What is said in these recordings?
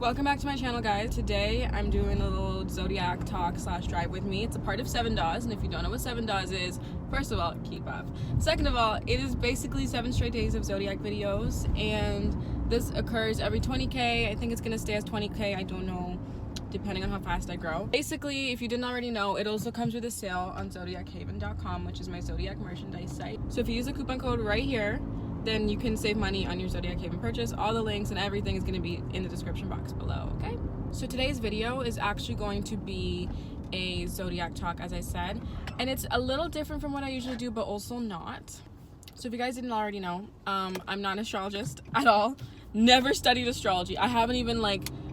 Welcome back to my channel, guys. Today I'm doing a little Zodiac talk / drive with me. It's a part of 7 Daws, and if you don't know what 7 Daws is, first of all, keep up. Second of all, it is basically 7 straight days of Zodiac videos, and this occurs every 20K. I think it's gonna stay as 20K. I don't know, depending on how fast I grow. Basically, if you didn't already know, it also comes with a sale on zodiachaven.com, which is my Zodiac merchandise site. So if you use the coupon code right here, then you can save money on your Zodiac Haven purchase. All the links and everything is going to be in the description box below, okay? So today's video is actually going to be a Zodiac talk, as I said, and it's a little different from what I usually do, but also not. So if you guys didn't already know, I'm not an astrologist at all. Never studied astrology. I haven't even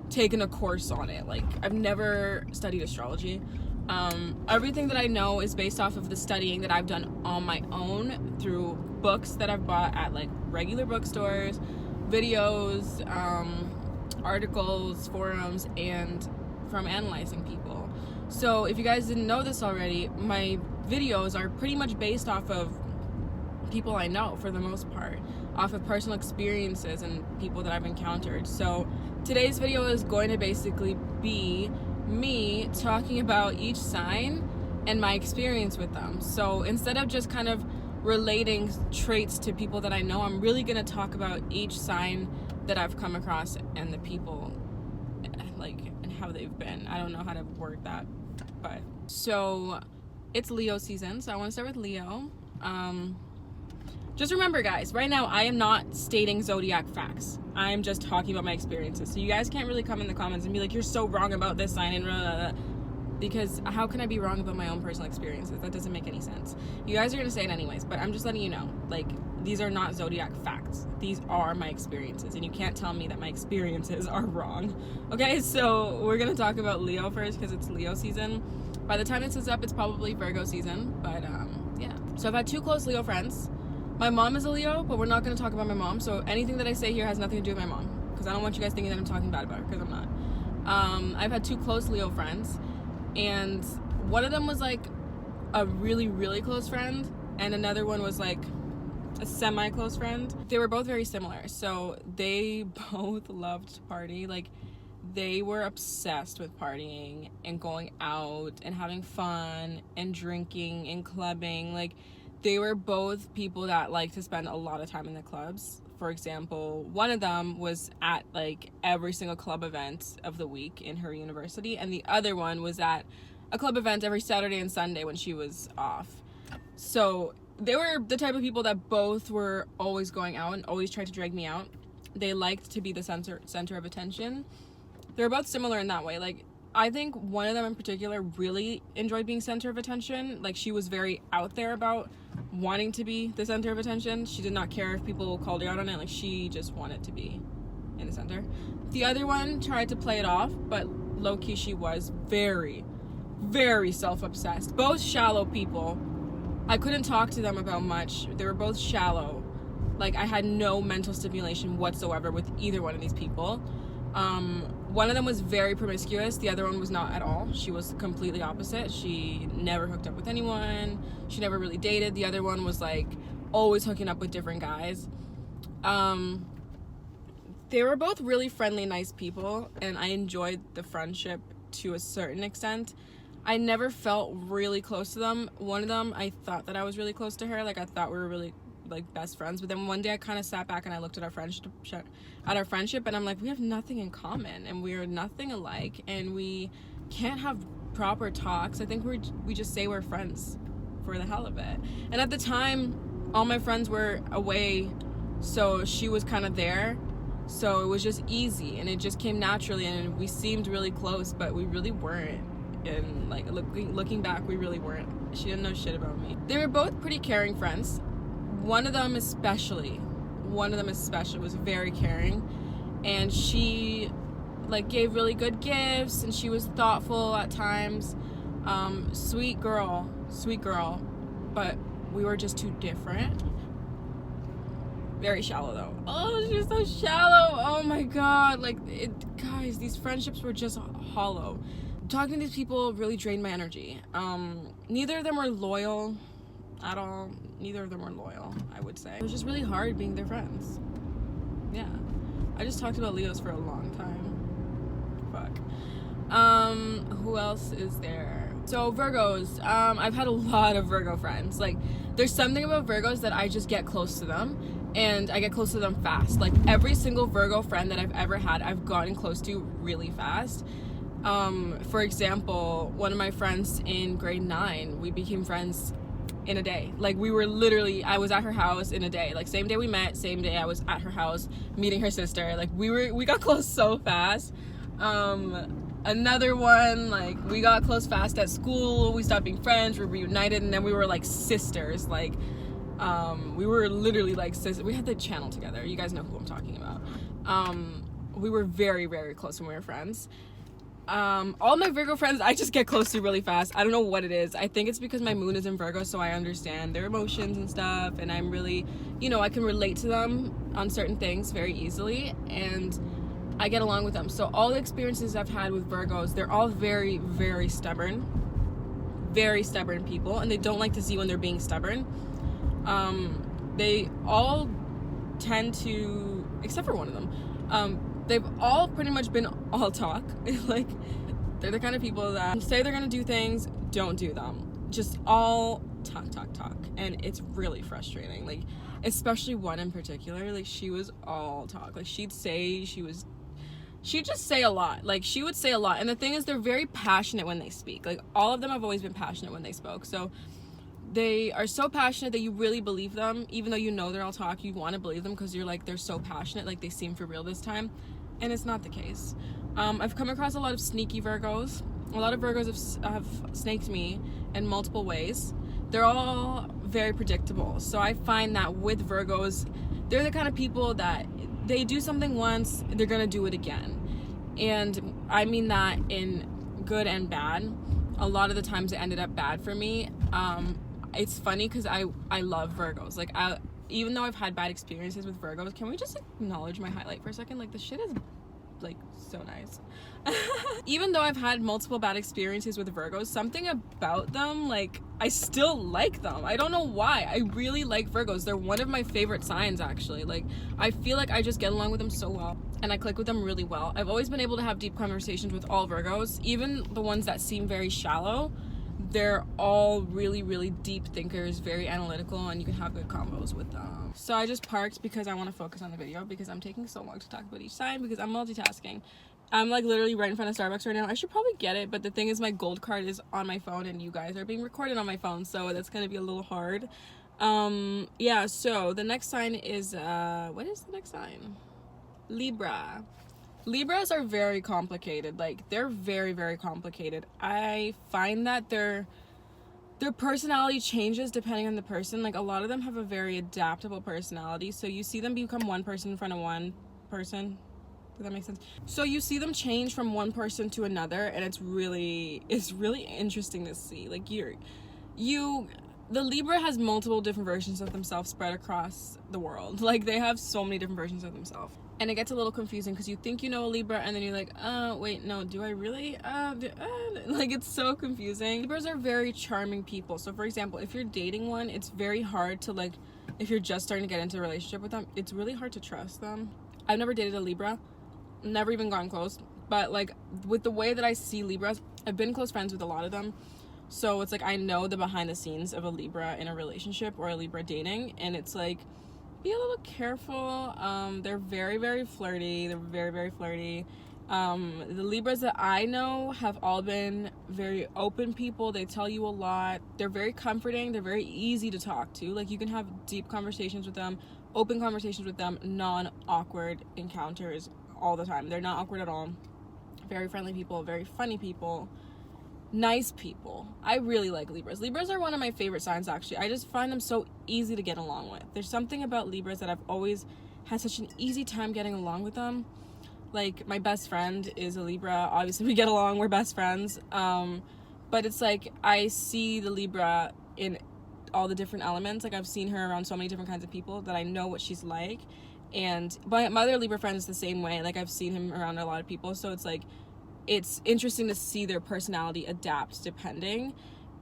taken a course on it. I've never studied astrology. Everything that I know is based off of the studying that I've done on my own through books that I've bought at regular bookstores, videos, articles, forums, and from analyzing people. So if you guys didn't know this already, my videos are pretty much based off of people I know for the most part, off of personal experiences and people that I've encountered. So today's video is going to basically be me talking about each sign and my experience with them. So instead of just kind of relating traits to people that I know, I'm really going to talk about each sign that I've come across and the people and how they've been. I don't know how to word that, but so it's Leo season, so I want to start with Leo. Just remember, guys, right now I am not stating Zodiac facts. I'm just talking about my experiences. So you guys can't really come in the comments and be like, you're so wrong about this sign and blah, blah, blah. Because how can I be wrong about my own personal experiences? That doesn't make any sense. You guys are going to say it anyways, but I'm just letting you know, these are not Zodiac facts. These are my experiences, and you can't tell me that my experiences are wrong. Okay, so we're going to talk about Leo first because it's Leo season. By the time this is up, it's probably Virgo season, but yeah. So I've had 2 close Leo friends. My mom is a Leo, but we're not going to talk about my mom, so anything that I say here has nothing to do with my mom, because I don't want you guys thinking that I'm talking bad about her, because I'm not. I've had 2 close Leo friends, and one of them was a really, really close friend, and another one was a semi-close friend. They were both very similar, so they both loved to party. They were obsessed with partying and going out and having fun and drinking and clubbing. They were both people that like to spend a lot of time in the clubs. For example, one of them was at every single club event of the week in her university, and the other one was at a club event every Saturday and Sunday when she was off. So they were the type of people that both were always going out and always tried to drag me out. They liked to be the center of attention. They were both similar in that way. I think one of them in particular really enjoyed being center of attention. She was very out there about wanting to be the center of attention. She did not care if people called her out on it. She just wanted to be in the center. The other one tried to play it off, but low-key she was very, very self-obsessed. Both shallow people. I couldn't talk to them about much. They were both shallow. I had no mental stimulation whatsoever with either one of these people. One of them was very promiscuous. The other one was not at all. She was completely opposite. She never hooked up with anyone. She never really dated. The other one was always hooking up with different guys. They were both really friendly, nice people, and I enjoyed the friendship to a certain extent. I never felt really close to them. One of them, I thought that I was really close to her. I thought we were really best friends, but then one day I kind of sat back and I looked at our friendship and I'm we have nothing in common and we're nothing alike and we can't have proper talks. I think we just say we're friends for the hell of it. And at the time all my friends were away, so she was kind of there, so it was just easy and it just came naturally and we seemed really close, but we really weren't. And looking back, we really weren't. She didn't know shit about me. They were both pretty caring friends. One of them especially was very caring, and she gave really good gifts and she was thoughtful at times. Sweet girl, but we were just too different. Very shallow though. Oh, she was so shallow. Oh my god. Guys, these friendships were just hollow. Talking to these people really drained my energy. Neither of them were loyal at all. Neither of them were loyal, I would say. It was just really hard being their friends. Yeah. I just talked about Leos for a long time. fuck. Who else is there? So Virgos, I've had a lot of Virgo friends. Like, there's something about Virgos that I just get close to them, and I get close to them fast. Like, every single Virgo friend that I've ever had, I've gotten close to really fast. For example, one of my friends in grade 9, we became friends in a day. Like, we were literally, I was at her house in a day. Like, same day we met, same day I was at her house meeting her sister. Like, we got close so fast. Another one, like, we got close fast at school. We stopped being friends, we reunited, and then we were like sisters. Like, we were literally like sisters. We had the channel together. You guys know who I'm talking about. We were very, very close when we were friends. All my Virgo friends, I just get close to really fast. I don't know what it is. I think it's because my moon is in Virgo, so I understand their emotions and stuff, and I'm really, you know, I can relate to them on certain things very easily, and I get along with them. So all the experiences I've had with Virgos, they're all very, very stubborn people, and they don't like to see when they're being stubborn. They all tend to, except for one of them, they've all pretty much been all talk. Like, they're the kind of people that say they're gonna do things, don't do them. Just all talk. And it's really frustrating. Like, especially one in particular, like, she was all talk. Like, she'd just say a lot. Like, she would say a lot. And the thing is, they're very passionate when they speak. Like, all of them have always been passionate when they spoke. So they are so passionate that you really believe them. Even though you know they're all talk, you want to believe them because you're like, they're so passionate. Like, they seem for real this time. And it's not the case. I've come across a lot of sneaky Virgos. A lot of Virgos have snaked me in multiple ways. They're all very predictable. So I find that with Virgos, they're the kind of people that they do something once, they're gonna do it again. And I mean that in good and bad. A lot of the times it ended up bad for me. It's funny because I love Virgos. Like, even though I've had bad experiences with Virgos, can we just acknowledge my highlight for a second? Like, the shit is like so nice. Even though I've had multiple bad experiences with Virgos, something about them, like, I still like them. I don't know why. I really like Virgos. They're one of my favorite signs, actually. Like, I feel like I just get along with them so well, and I click with them really well. I've always been able to have deep conversations with all Virgos, even the ones that seem very shallow. They're all really, really deep thinkers, very analytical, and you can have good combos with them. So I just parked because I want to focus on the video, because I'm taking so long to talk about each sign, because I'm multitasking. I'm like literally right in front of Starbucks right now. I should probably get it, but the thing is, my gold card is on my phone and you guys are being recorded on my phone, so that's gonna be a little hard. Yeah, so the next sign is what is the next sign? Libra. Libras are very complicated. Like, they're very, very complicated. I find that their personality changes depending on the person. Like, a lot of them have a very adaptable personality, so you see them become one person in front of one person. Does that make sense? So you see them change from one person to another, and it's really interesting to see. Like, the Libra has multiple different versions of themselves spread across the world. Like, they have so many different versions of themselves. And it gets a little confusing because you think you know a Libra, and then you're like, wait, no, do I really? Like, it's so confusing. Libras are very charming people. So, for example, if you're dating one, it's very hard to, like, if you're just starting to get into a relationship with them, it's really hard to trust them. I've never dated a Libra, never even gotten close. But, like, with the way that I see Libras, I've been close friends with a lot of them. So it's like, I know the behind the scenes of a Libra in a relationship or a Libra dating, and it's like, be a little careful. They're very, very flirty. They're very, very flirty. The Libras that I know have all been very open people. They tell you a lot. They're very comforting. They're very easy to talk to. Like, you can have deep conversations with them, open conversations with them, non-awkward encounters all the time. They're not awkward at all. Very friendly people, very funny people. Nice people. I really like Libras. Libras are one of my favorite signs, actually. I just find them so easy to get along with. There's something about Libras that I've always had such an easy time getting along with them. Like, my best friend is a Libra. Obviously, we get along. We're best friends. But it's like, I see the Libra in all the different elements. Like, I've seen her around so many different kinds of people that I know what she's like. And my other Libra friend is the same way. Like, I've seen him around a lot of people. So it's like, it's interesting to see their personality adapt depending.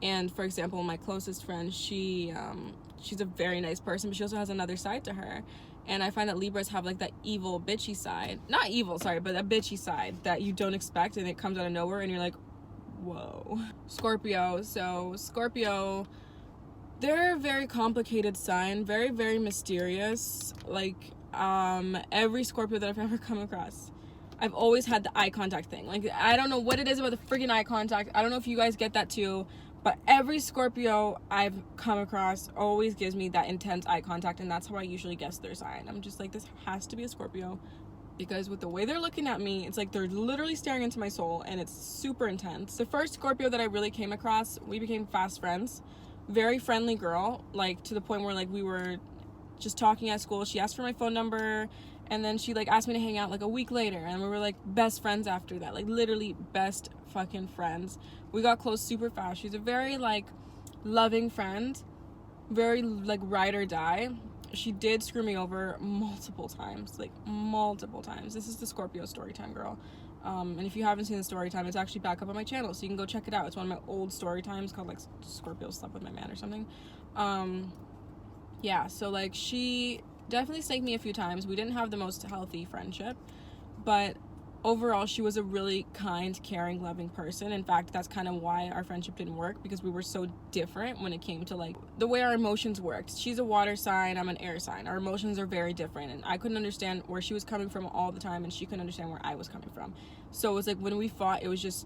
And for example, my closest friend, she's a very nice person, but she also has another side to her, And I find that Libras have like that evil, bitchy side. Not evil, sorry, but a bitchy side that you don't expect, and it comes out of nowhere and you're like, whoa. Scorpio. So Scorpio, they're a very complicated sign, very, very mysterious. Like, every Scorpio that I've ever come across, I've always had the eye contact thing. Like, I don't know what it is about the freaking eye contact. I don't know if you guys get that too, but every Scorpio I've come across always gives me that intense eye contact, and that's how I usually guess their sign. I'm just like, this has to be a Scorpio, because with the way they're looking at me, it's like they're literally staring into my soul, and it's super intense. The first Scorpio that I really came across, we became fast friends. Very friendly girl, like to the point where like we were just talking at school. She asked for my phone number, and then she like asked me to hang out like a week later, and we were like best friends after that, like literally best fucking friends. We got close super fast. She's a very like loving friend, very like ride or die. She did screw me over multiple times, like multiple times. This is the Scorpio story time, girl. And if you haven't seen the story time, it's actually back up on my channel, so you can go check it out. It's one of my old story times called like Scorpio Slept With My Man or something. Yeah, so like she definitely snaked me a few times. We didn't have the most healthy friendship, but overall she was a really kind, caring, loving person. In fact, that's kind of why our friendship didn't work, because we were so different when it came to like the way our emotions worked. She's a water sign, I'm an air sign. Our emotions are very different, and I couldn't understand where she was coming from all the time, and she couldn't understand where I was coming from. So it was like when we fought, it was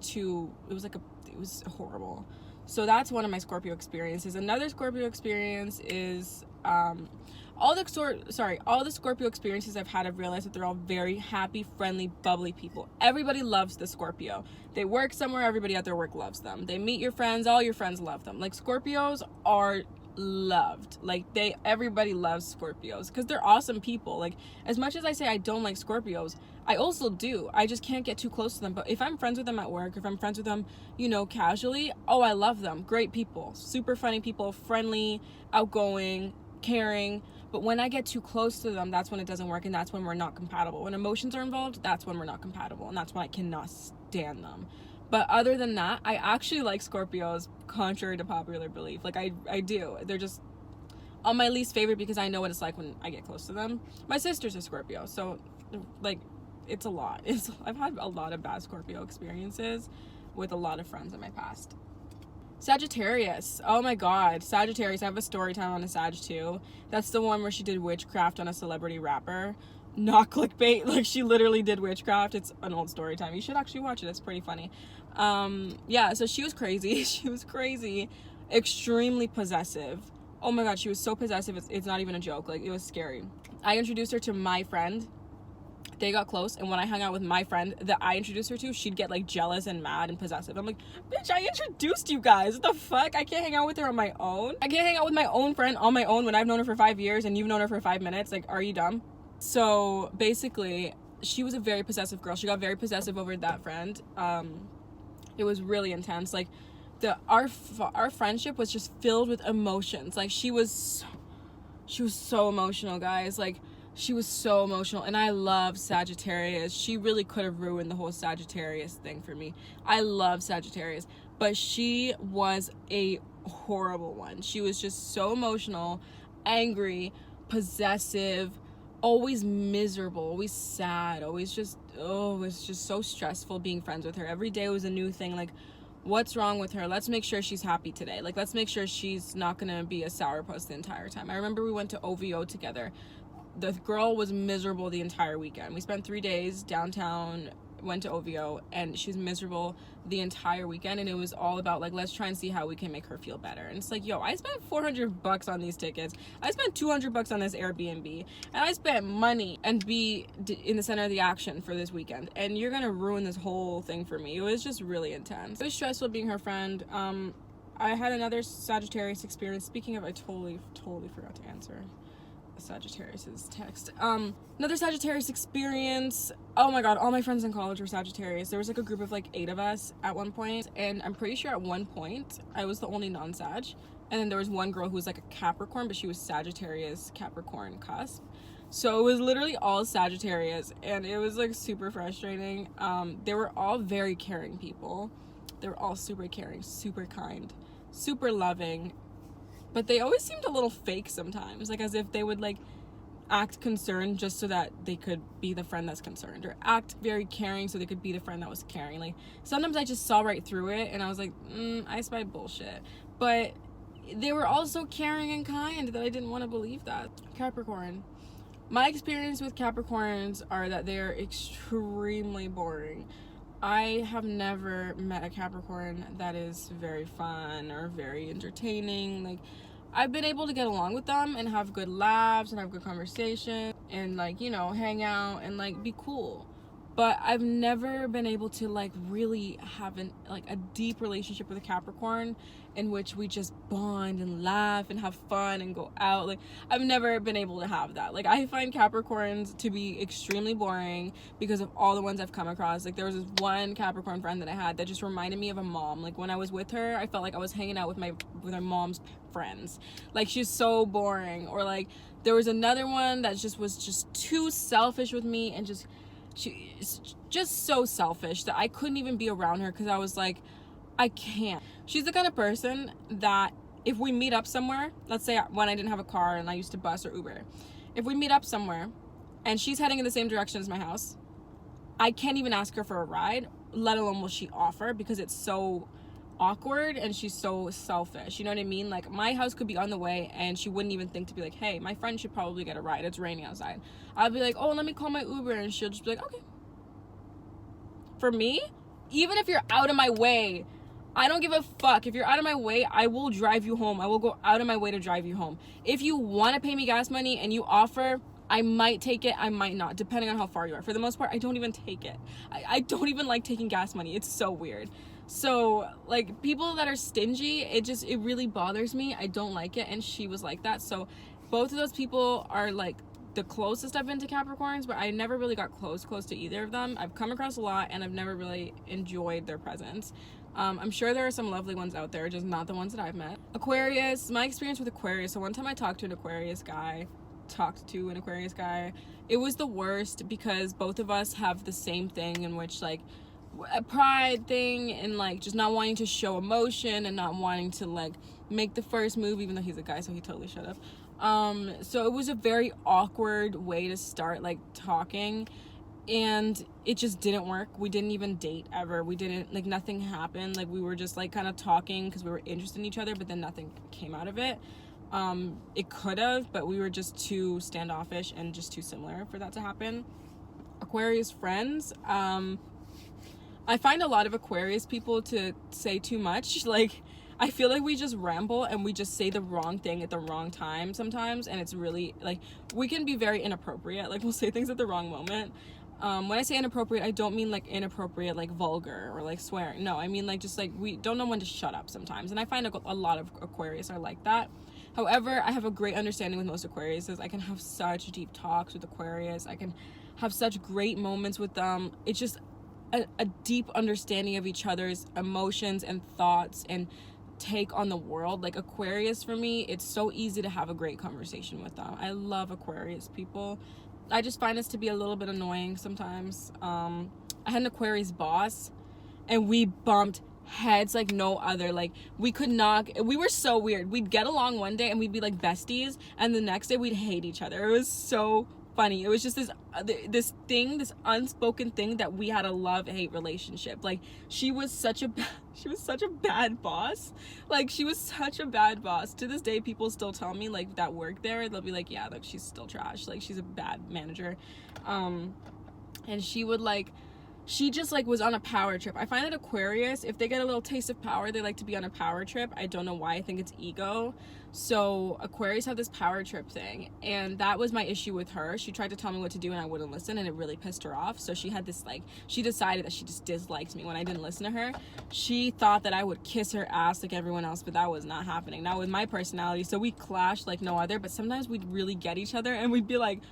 horrible. So that's one of my Scorpio experiences. Another Scorpio experience is all the Scorpio experiences I've had, I've realized that they're all very happy, friendly, bubbly people. Everybody loves the Scorpio. They work somewhere, everybody at their work loves them. They meet your friends, all your friends love them. Like, Scorpios are loved. Like, everybody loves Scorpios because they're awesome people. Like, as much as I say I don't like Scorpios, I also do. I just can't get too close to them. But if I'm friends with them at work, if I'm friends with them, you know, casually, oh, I love them. Great people, super funny people, friendly, outgoing, caring. But when I get too close to them, that's when it doesn't work, and that's when we're not compatible. When emotions are involved, that's when we're not compatible, and that's when I cannot stand them. But other than that, I actually like Scorpios, contrary to popular belief. Like, I do. They're just on my least favorite because I know what it's like when I get close to them. My sister's a Scorpio, so like it's a lot. I've had a lot of bad Scorpio experiences with a lot of friends in my past. Sagittarius. Oh my god, Sagittarius. I have a story time on a Sag too. That's the one where she did witchcraft on a celebrity rapper. Not clickbait, like she literally did witchcraft. It's an old story time. You should actually watch it. It's pretty funny. Yeah, so she was crazy. She was crazy. Extremely possessive. Oh my god, she was so possessive. It's not even a joke. Like, it was scary. I introduced her to my friend. They got close, and when I hung out with my friend that I introduced her to, she'd get like jealous and mad and possessive. I'm like, bitch, I introduced you guys. What the fuck? I can't hang out with her on my own. I can't hang out with my own friend on my own when I've known her for 5 years and you've known her for 5 minutes. Like, are you dumb? So basically, she was a very possessive girl. She got very possessive over that friend. It was really intense. Like, our friendship was just filled with emotions. Like, she was so emotional, guys. Like, she was so emotional, and I love Sagittarius. She really could have ruined the whole Sagittarius thing for me. I love Sagittarius, but she was a horrible one. She was just so emotional, angry, possessive, always miserable, always sad, always just, it was just so stressful being friends with her. Every day was a new thing. Like, what's wrong with her? Let's make sure she's happy today. Like, let's make sure she's not gonna be a sourpuss the entire time. I remember we went to OVO together. The girl was miserable the entire weekend. We spent 3 days downtown, went to OVO, and she was miserable the entire weekend, and it was all about, like, let's try and see how we can make her feel better. And it's like, yo, I spent $400 on these tickets. I spent $200 on this Airbnb, and I spent money and be in the center of the action for this weekend, and you're gonna ruin this whole thing for me. It was just really intense. It was stressful being her friend. I had another Sagittarius experience. Speaking of, I totally forgot to answer Sagittarius's text. Another Sagittarius experience. Oh my god, all my friends in college were Sagittarius. There was like a group of like 8 of us at one point, and I'm pretty sure at one point I was the only non-Sag, and then there was one girl who was like a Capricorn, but she was Sagittarius Capricorn cusp. So it was literally all Sagittarius, and it was like super frustrating. They were all very caring people. They were all super caring, super kind, super loving, but they always seemed a little fake sometimes, like as if they would like, act concerned just so that they could be the friend that's concerned, or act very caring so they could be the friend that was caring. Like, sometimes I just saw right through it and I was like, I spy bullshit. But they were also caring and kind that I didn't want to believe that. Capricorn. My experience with Capricorns are that they're extremely boring. I have never met a Capricorn that is very fun or very entertaining. Like, I've been able to get along with them and have good laughs and have good conversation and, like, you know, hang out and, like, be cool. But I've never been able to, like, really have a deep relationship with a Capricorn in which we just bond and laugh and have fun and go out. Like, I've never been able to have that. Like, I find Capricorns to be extremely boring because of all the ones I've come across. Like, there was this one Capricorn friend that I had that just reminded me of a mom. Like, when I was with her, I felt like I was hanging out with my mom's friends. Like, she's so boring. Or, like, there was another one that was just too selfish with me, and she's just so selfish that I couldn't even be around her because I was like, I can't. She's the kind of person that if we meet up somewhere, let's say when I didn't have a car and I used to bus or Uber, if we meet up somewhere and she's heading in the same direction as my house, I can't even ask her for a ride, let alone will she offer, because it's so awkward and she's so selfish. You know what I mean? Like, my house could be on the way and she wouldn't even think to be like, hey, my friend should probably get a ride, it's raining outside. I'd be like, oh, let me call my Uber, and she'll just be like, okay. For me, even if you're out of my way, I don't give a fuck. If you're out of my way, I will drive you home. I will go out of my way to drive you home. If you want to pay me gas money and you offer, I might take it, I might not, depending on how far you are. For the most part, I don't even take it. I don't even like taking gas money. It's so weird. So, like, people that are stingy, it really bothers me. I don't like it, and she was like that. So both of those people are, like, the closest I've been to Capricorns, but I never really got close to either of them. I've come across a lot, and I've never really enjoyed their presence. I'm sure there are some lovely ones out there, just not the ones that I've met. Aquarius, my experience with Aquarius. So one time I talked to an Aquarius guy, it was the worst because both of us have the same thing, in which, like, a pride thing and, like, just not wanting to show emotion and not wanting to, like, make the first move, even though he's a guy, so he totally should have. So it was a very awkward way to start, like, talking, and it just didn't work. We didn't even date ever. We didn't, like, nothing happened. Like, we were just, like, kind of talking because we were interested in each other, but then nothing came out of it. It could have, but we were just too standoffish and just too similar for that to happen. Aquarius friends, I find a lot of Aquarius people to say too much. Like, I feel like we just ramble and we just say the wrong thing at the wrong time sometimes, and it's really, like, we can be very inappropriate. Like, we'll say things at the wrong moment. When I say inappropriate, I don't mean, like, inappropriate, like, vulgar or, like, swearing. No, I mean, like, just, like, we don't know when to shut up sometimes, and I find a lot of Aquarius are like that. However, I have a great understanding with most Aquariuses. I can have such deep talks with Aquarius. I can have such great moments with them. It's just a deep understanding of each other's emotions and thoughts and take on the world. Like, Aquarius, for me, it's so easy to have a great conversation with them. I love Aquarius people. I just find this to be a little bit annoying sometimes. I had an Aquarius boss and we bumped heads like no other. Like, we were so weird. We'd get along one day and we'd be like besties, and the next day we'd hate each other. It was so funny. It was just this unspoken thing that we had a love-hate relationship. Like, she was such a bad boss. Like, she was such a bad boss. To this day, people still tell me, like, that work there, they'll be like, yeah, like, she's still trash. Like, she's a bad manager. And she just, like, was on a power trip. I find that Aquarius, if they get a little taste of power, they like to be on a power trip. I don't know why. I think it's ego. So Aquarius have this power trip thing, and that was my issue with her. She tried to tell me what to do and I wouldn't listen, and it really pissed her off. So she had this, like, she decided that she just disliked me when I didn't listen to her. She thought that I would kiss her ass like everyone else, but that was not happening. Not with my personality. So we clashed like no other, but sometimes we'd really get each other and we'd be like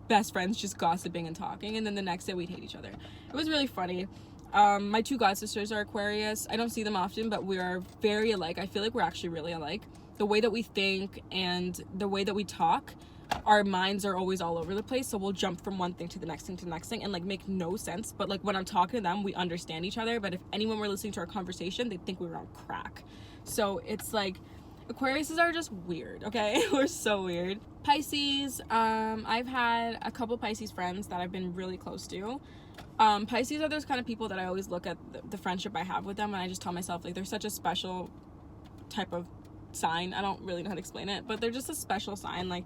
best friends, just gossiping and talking, and then the next day we'd hate each other. It was really funny. My two god sisters are Aquarius. I don't see them often, but we are very alike. I feel like we're actually really alike. The way that we think and the way that we talk, our minds are always all over the place, so we'll jump from one thing to the next thing to the next thing and, like, make no sense. But, like, when I'm talking to them, we understand each other, but if anyone were listening to our conversation, they'd think we were on crack. So it's like, Aquariuses are just weird, okay? We're so weird. Pisces, I've had a couple Pisces friends that I've been really close to. Pisces are those kind of people that I always look at the friendship I have with them, and I just tell myself, like, they're such a special type of sign. I don't really know how to explain it, but they're just a special sign. Like,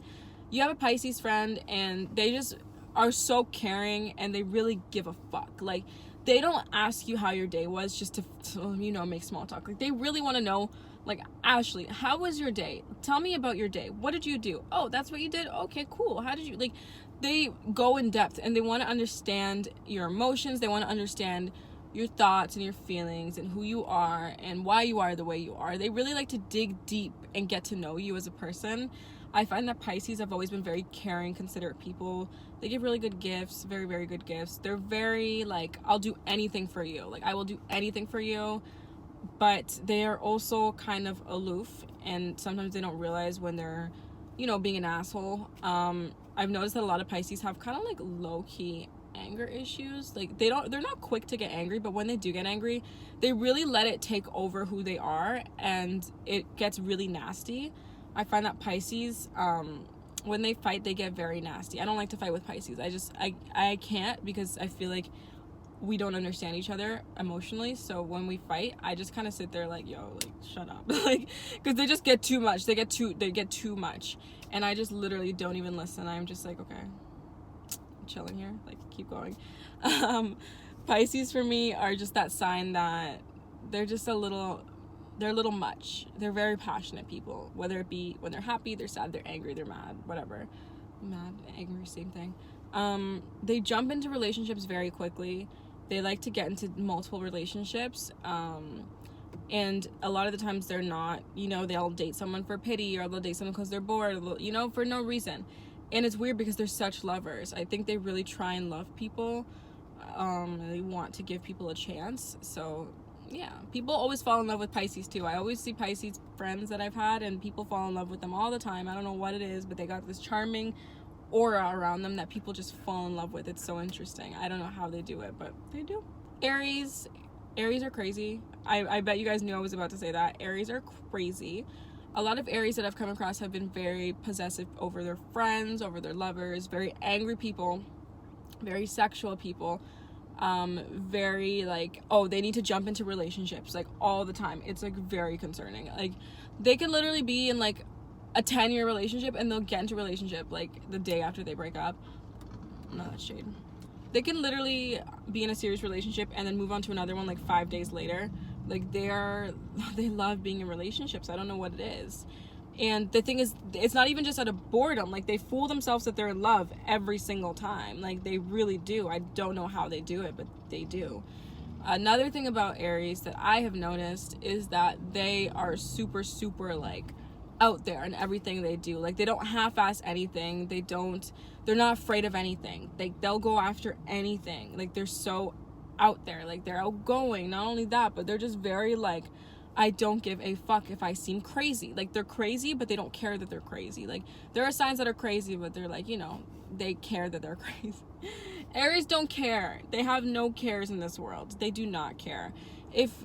you have a Pisces friend, and they just are so caring, and they really give a fuck. Like, they don't ask you how your day was just to make small talk. Like, they really want to know, like, Ashley, how was your day? Tell me about your day. What did you do? Oh, that's what you did? Okay, cool. How did you, like, they go in depth, and they want to understand your emotions. They want to understand your thoughts and your feelings and who you are and why you are the way you are. They really like to dig deep and get to know you as a person. I find that Pisces have always been very caring, considerate people. They give really good gifts, very, very good gifts. They're very, like, I'll do anything for you. Like, I will do anything for you. But they are also kind of aloof, and sometimes they don't realize when they're, being an asshole. I've noticed that a lot of Pisces have kind of, like, low-key anger issues. Like, they're not quick to get angry, but when they do get angry, they really let it take over who they are, and it gets really nasty. I find that Pisces, when they fight, they get very nasty. I don't like to fight with Pisces. I can't, because I feel like we don't understand each other emotionally. So when we fight, I just kind of sit there like, yo, like, shut up. Like, because they just get too much. They get too much, and I just literally don't even listen. I'm just like, okay, I'm chilling here, like, keep going. Pisces for me are just that sign that they're just a little much. They're very passionate people, whether it be when they're happy, they're sad, they're angry, they're mad, whatever. Mad, angry, same thing. They jump into relationships very quickly. They like to get into multiple relationships, and a lot of the times they're not, they'll date someone for pity, or they'll date someone because they're bored, for no reason. And it's weird because they're such lovers. I think they really try and love people. They want to give people a chance. So yeah, people always fall in love with Pisces too. I always see Pisces friends that I've had, and people fall in love with them all the time. I don't know what it is, but they got this charming aura around them that people just fall in love with. It's so interesting. I don't know how they do it, but they do. Aries are crazy. I bet you guys knew I was about to say that. Aries are crazy. A lot of Aries that I've come across have been very possessive over their friends, over their lovers, very angry people, very sexual people, very like, oh, they need to jump into relationships like all the time. It's like very concerning. Like, they can literally be in like a 10-year relationship, and they'll get into a relationship like the day after they break up. No, that's shade. They can literally be in a serious relationship and then move on to another one like 5 days later. Like, they love being in relationships. I don't know what it is. And the thing is, it's not even just out of boredom. Like, they fool themselves that they're in love every single time. Like, they really do. I don't know how they do it, but they do. Another thing about Aries that I have noticed is that they are super, super, like, out there in everything they do. Like, they don't half-ass anything. They're not afraid of anything. They'll go after anything. Like, they're so out there. Like, they're outgoing. Not only that, but they're just very, like, I don't give a fuck if I seem crazy. Like, they're crazy, but they don't care that they're crazy. Like, there are signs that are crazy, but they're like, they care that they're crazy. Aries don't care. They have no cares in this world. They do not care. If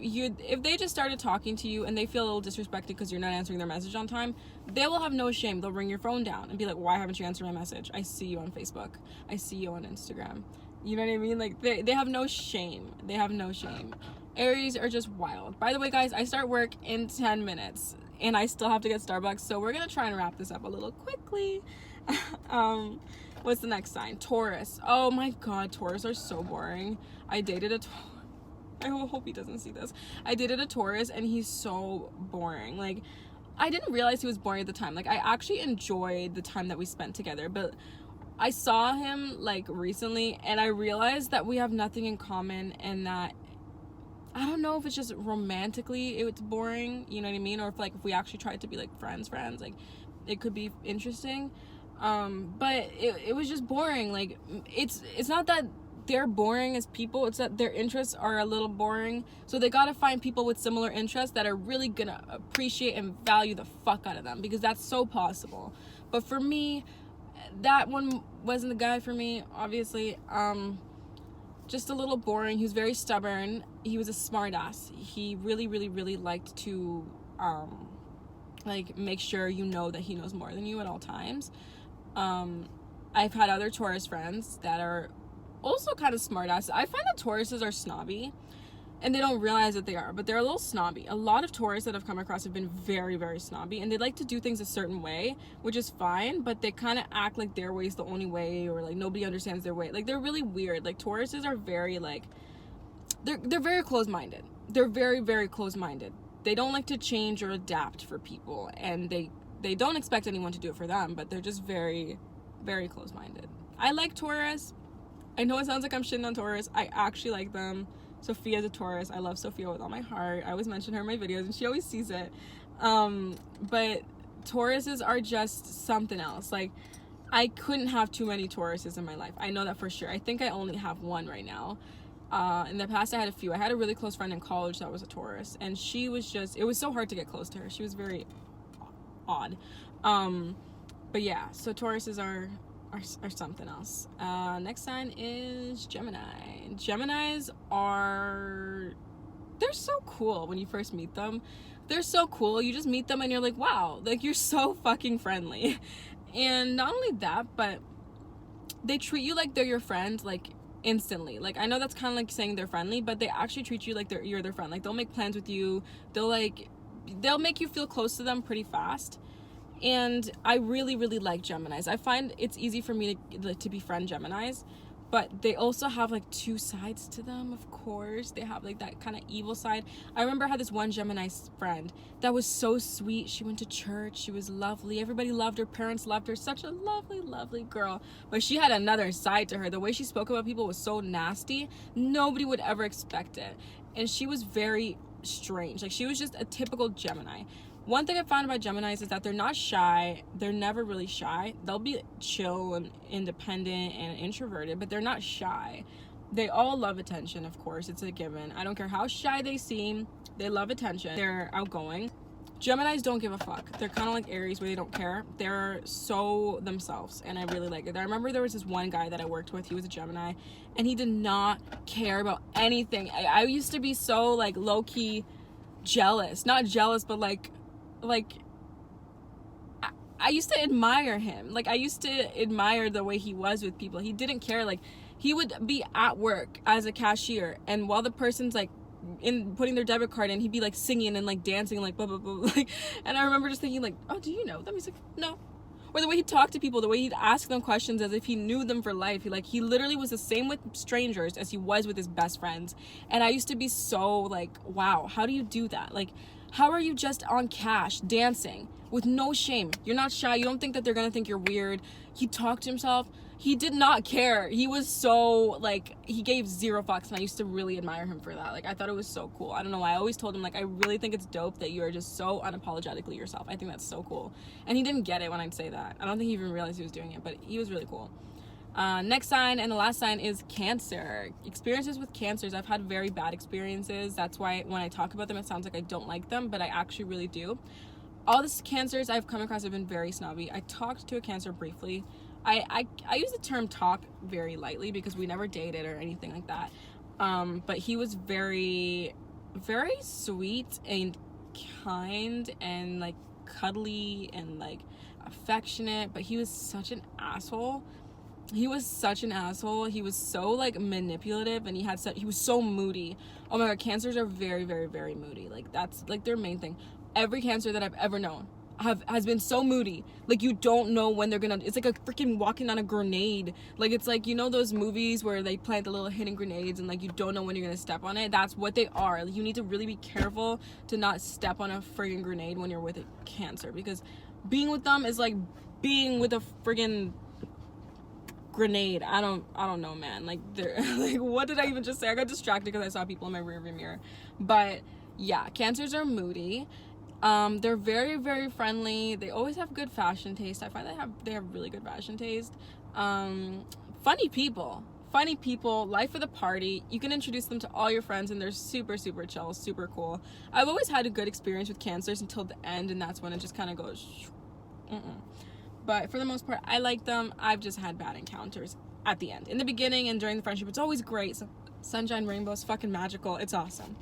they just started talking to you and they feel a little disrespected because you're not answering their message on time, they will have no shame. They'll ring your phone down and be like, why haven't you answered my message? I see you on Facebook. I see you on Instagram. You know what I mean? Like, they have no shame. They have no shame. Aries are just wild. By the way, guys, I start work in 10 minutes and I still have to get Starbucks, so we're gonna try and wrap this up a little quickly. What's the next sign? Taurus. Oh my god, Taurus are so boring. I dated a I hope he doesn't see this. I dated a Taurus, and he's so boring. Like, I didn't realize he was boring at the time. Like, I actually enjoyed the time that we spent together, but I saw him like recently, and I realized that we have nothing in common, and that I don't know if it's just romantically it's boring, you know what I mean, or if we actually tried to be like friends, like, it could be interesting. But it was just boring. Like, it's not that they're boring as people, it's that their interests are a little boring. So they gotta find people with similar interests that are really gonna appreciate and value the fuck out of them, because that's so possible. But for me, that one wasn't the guy for me, obviously. Just a little boring. He was very stubborn. He was a smart ass. He really, really, really liked to like make sure you know that he knows more than you at all times. I've had other Taurus friends that are also kind of smart asses. I find that Tauruses are snobby and they don't realize that they are, but they're a little snobby. A lot of Taurus that I've come across have been very, very snobby, and they like to do things a certain way, which is fine, but they kind of act like their way is the only way, or like nobody understands their way. Like, they're really weird. Like, Tauruses are very like, they're very close-minded. They're very, very close-minded. They don't like to change or adapt for people, and they don't expect anyone to do it for them, but they're just very, very close-minded. I like Taurus. I know it sounds like I'm shitting on Taurus. I actually like them. Sophia's a Taurus. I love Sophia with all my heart. I always mention her in my videos, and she always sees it. But Tauruses are just something else. Like, I couldn't have too many Tauruses in my life. I know that for sure. I think I only have one right now. In the past, I had a few. I had a really close friend in college that was a Taurus, and she was just, it was so hard to get close to her. She was very odd. But yeah, so Tauruses are something else. Next sign is Gemini. Geminis they're so cool when you first meet them. They're so cool. You just meet them and you're like, wow, like, you're so fucking friendly. And not only that, but they treat you like they're your friend, like, instantly. Like, I know that's kind of like saying they're friendly, but they actually treat you like you're their friend. Like, they'll make plans with you. They'll make you feel close to them pretty fast. And I really, really like Geminis. I find it's easy for me to befriend Geminis, but they also have like two sides to them, of course. They have like that kind of evil side. I remember I had this one Gemini friend that was so sweet. She went to church. She was lovely. Everybody loved her. Parents loved her. Such a lovely, lovely girl. But she had another side to her. The way she spoke about people was so nasty. Nobody would ever expect it. And she was very strange. Like, she was just a typical Gemini. One thing I found about Geminis is that they're not shy. They're never really shy. They'll be chill and independent and introverted, but they're not shy. They all love attention, of course. It's a given. I don't care how shy they seem. They love attention. They're outgoing. Geminis don't give a fuck. They're kind of like Aries, where they don't care. They're so themselves, and I really like it. I remember there was this one guy that I worked with. He was a Gemini, and he did not care about anything. I used to be so, like, low-key jealous. Not jealous, but like I used to admire him. Like, I used to admire the way he was with people. He didn't care. Like, he would be at work as a cashier, and while the person's like in putting their debit card in, he'd be like singing and like dancing, like blah blah blah. Like, and I remember just thinking, like, oh, do you know them? He's like, no. Or the way he'd talk to people, the way he'd ask them questions as if he knew them for life. He literally was the same with strangers as he was with his best friends. And I used to be so like, wow, how do you do that? Like, how are you just on cash dancing with no shame? You're not shy. You don't think that they're gonna think you're weird. He talked to himself. He did not care. He was so, like, he gave zero fucks, and I used to really admire him for that. Like, I thought it was so cool. I don't know why. I always told him, like, I really think it's dope that you are just so unapologetically yourself. I think that's so cool. And he didn't get it when I'd say that. I don't think he even realized he was doing it, but he was really cool. Next sign and the last sign is Cancer. Experiences with Cancers. I've had very bad experiences. That's why when I talk about them, it sounds like I don't like them, but I actually really do. All the Cancers I've come across have been very snobby. I talked to a Cancer briefly. I use the term talk very lightly because we never dated or anything like that. But he was very, very sweet and kind and like cuddly and like affectionate, but he was such an asshole. He was so like manipulative, and he was so moody. Oh my god, Cancers are very, very, very moody. Like, that's like their main thing. Every Cancer that I've ever known has been so moody. Like, you don't know when they're gonna, it's like a freaking walking on a grenade. Like, it's like, you know those movies where they plant the little hidden grenades and like you don't know when you're gonna step on it? That's what they are. Like, you need to really be careful to not step on a friggin' grenade when you're with a Cancer, because being with them is like being with a friggin' grenade. I don't know, man. Like, they're like, what did I even just say? I got distracted because I saw people in my rearview mirror. But yeah, Cancers are moody. They're very, very friendly. They always have good fashion taste. I find they have really good fashion taste. Funny people, life of the party. You can introduce them to all your friends, and they're super, super chill, super cool. I've always had a good experience with Cancers until the end, and that's when it just kind of goes But for the most part, I like them. I've just had bad encounters at the end. In the beginning and during the friendship, it's always great. So, sunshine, rainbows, fucking magical. It's awesome.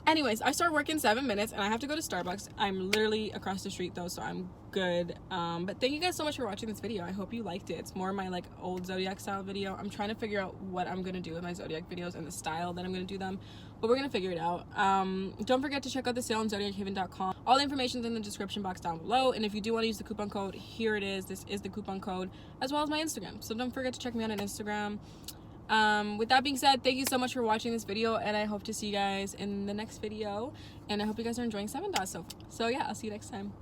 Anyways, I start work in 7 minutes and I have to go to Starbucks. I'm literally across the street though, so I'm good. But thank you guys so much for watching this video. I hope you liked it. It's more my like old Zodiac style video. I'm trying to figure out what I'm gonna do with my Zodiac videos and the style that I'm gonna do them, but we're gonna figure it out. Don't forget to check out the sale on zodiachaven.com. All the information's in the description box down below, and if you do want to use the coupon code, here it is. This is the coupon code, as well as my Instagram, so don't forget to check me out on Instagram. With that being said, thank you so much for watching this video, and I hope to see you guys in the next video, and I hope you guys are enjoying 7 Dots so yeah, I'll see you next time.